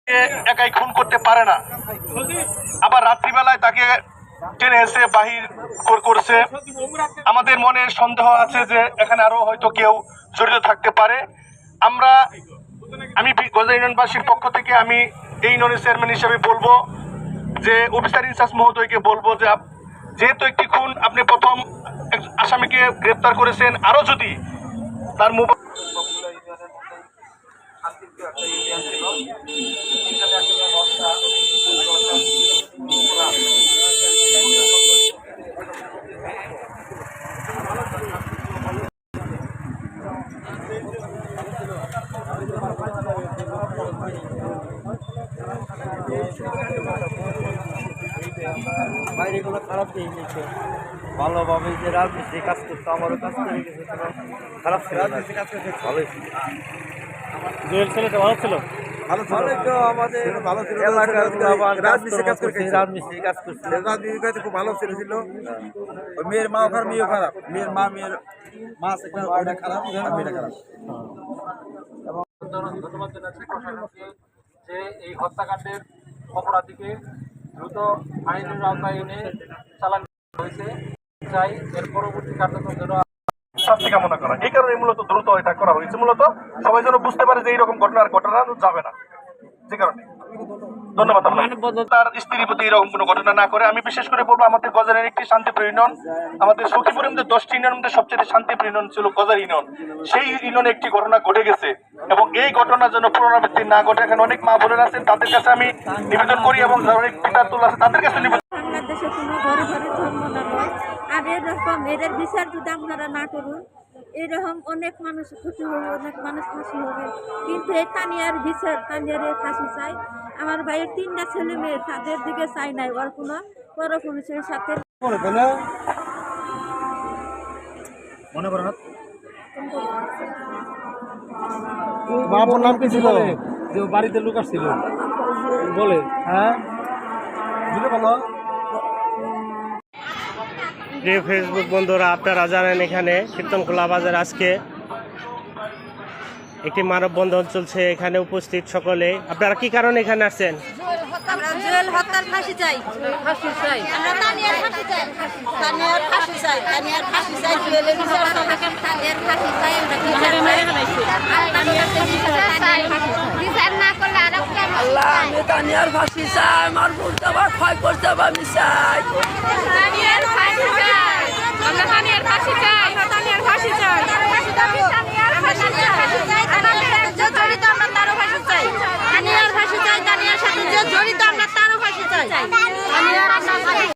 একাই খুন করতে পারে না, আবার রাত্রিবেলায় তাকে টেনে এসে বাহির করছে। আমাদের মনে সন্দেহ আছে যে এখানে আরো হয়তো কেউ জড়িত থাকতে পারে। আমি গজা ইউনিয়নবাসীর পক্ষ থেকে আমি এই ইউনিয়নের চেয়ারম্যান হিসেবে বলবো যে অফিসার ইনচার্জ মহোদয়কে বলবো যে যেহেতু একটি খুন আপনি প্রথম আসামিকে গ্রেপ্তার করেছেন, আরো যদি তার মোবাইল বাইরে কোনো খারাপ দিয়ে গেছে, ভালোভাবে যে রাজনীতি কাজ করতো, আমারও কাজ করে গেছে, খারাপ ছিল রাজনীতি কাজ করতে ভালোই ছিল। জুয়েল ছেলেটা ভালো ছিল, ভালো তো আমাদের ভালো ছিল, এলাকার রাজনীতি কাজ করছে, রাজনীতি কাজ করছে, রাজনীতি কাজ খুব ভালো ছিল। মেয়ের মা ওখানে মেয়েও খারাপ, মেয়ের মা ওটা খারাপ, মেয়েটা খারাপ। এবং ধন্যবাদ জানাচ্ছি প্রশাসনকে যে এই হত্যাকাণ্ডের অপরাধীকে দ্রুত আইনের আওতায় এনে চালান হয়েছে। চাই এর পরবর্তী কার্যক্রম যেন শাস্তি কামনা করা। এই কারণে মূলত দ্রুত এটা করা হয়েছে, মূলত সবাই যেন বুঝতে পারে যে এইরকম ঘটনা যাবে না। যে কারণে ধন্যবাদ। তার স্ত্রীর প্রতি এরকম কোনো ঘটনা না করে আমি বিশেষ করে বলবো আমাদের গজারের একটি শান্তিপ্রিয় ইউনিয়ন, আমাদের সখীপুরের মধ্যে 10টি ইউনিয়নের মধ্যে সবচেয়ে শান্তিপ্রিয় ইউনিয়ন ছিল গজার ইউনিয়ন। সেই ইউনিয়নে একটি ঘটনা ঘটে গেছে এবং এই ঘটনা যেন পুনরাবৃত্তি না ঘটে। এখানে অনেক মা বোনেরা আছেন, তাদের কাছে আমি নিবেদন করি এবং অনেক পিতার তুল আছে তাদের কাছে নিবেদন। বাংলাদেশে কোনো ঘরে ঘরে ধর্ম না নয়, আর এরকম এদের বিচার যদি আপনারা না করুন, এরকম অনেক মানুষ ক্ষতি হবে, অনেক মানুষ ফাঁসি হবে। কিন্তু এই তানিয়ার বিচার, তানিয়ার ফাঁসি চাই। আমার ভাইয়ের 3টা ছেলে মেয়ে, তাদের দিকে চাই নাই, ওর কোনো পরপুরুষের সাথে মনে করেন বাবার নাম কি ছিল, যে বাড়িতে লোক আসছিল বলে, হ্যাঁ বলো। প্রিয় ফেসবুক বন্ধুরা, আপনারা জানেন এখানে কীর্তনখোলা বাজার আজকে একটি মানববন্ধন চলছে। এখানে উপস্থিত সকলে, আপনারা কি কারণে এখানে আসছেন? জুয়েল হত্যার ফাঁসি চাই, ফাঁসি চাই, আমরা তানিয়ার ফাঁসি চাই, তানিয়ার ফাঁসি চাই, তানিয়ার ফাঁসি চাই, জুয়েলের বিচার তানিয়ার ফাঁসি চাই। আমরা বিচার না করলে আর আল্লাহ, আমি তানিয়ার ফাঁসি চাই, আমার বলতে আবার ক্ষয় করতে আমি চাই, তানিয়ার ফাঁসি চাই, আমরা তানিয়ার ফাঁসি চাই, আমরা তানিয়ার ফাঁসি চাই, তানিয়ার ফাঁসি চাই, আমাদের যে জড়িত আমরা তারও ফাঁসি চাই, তানিয়ার ফাঁসি চাই, তানিয়ার সাথে যে জড়িত আমরা তারও ফাঁসি চাই।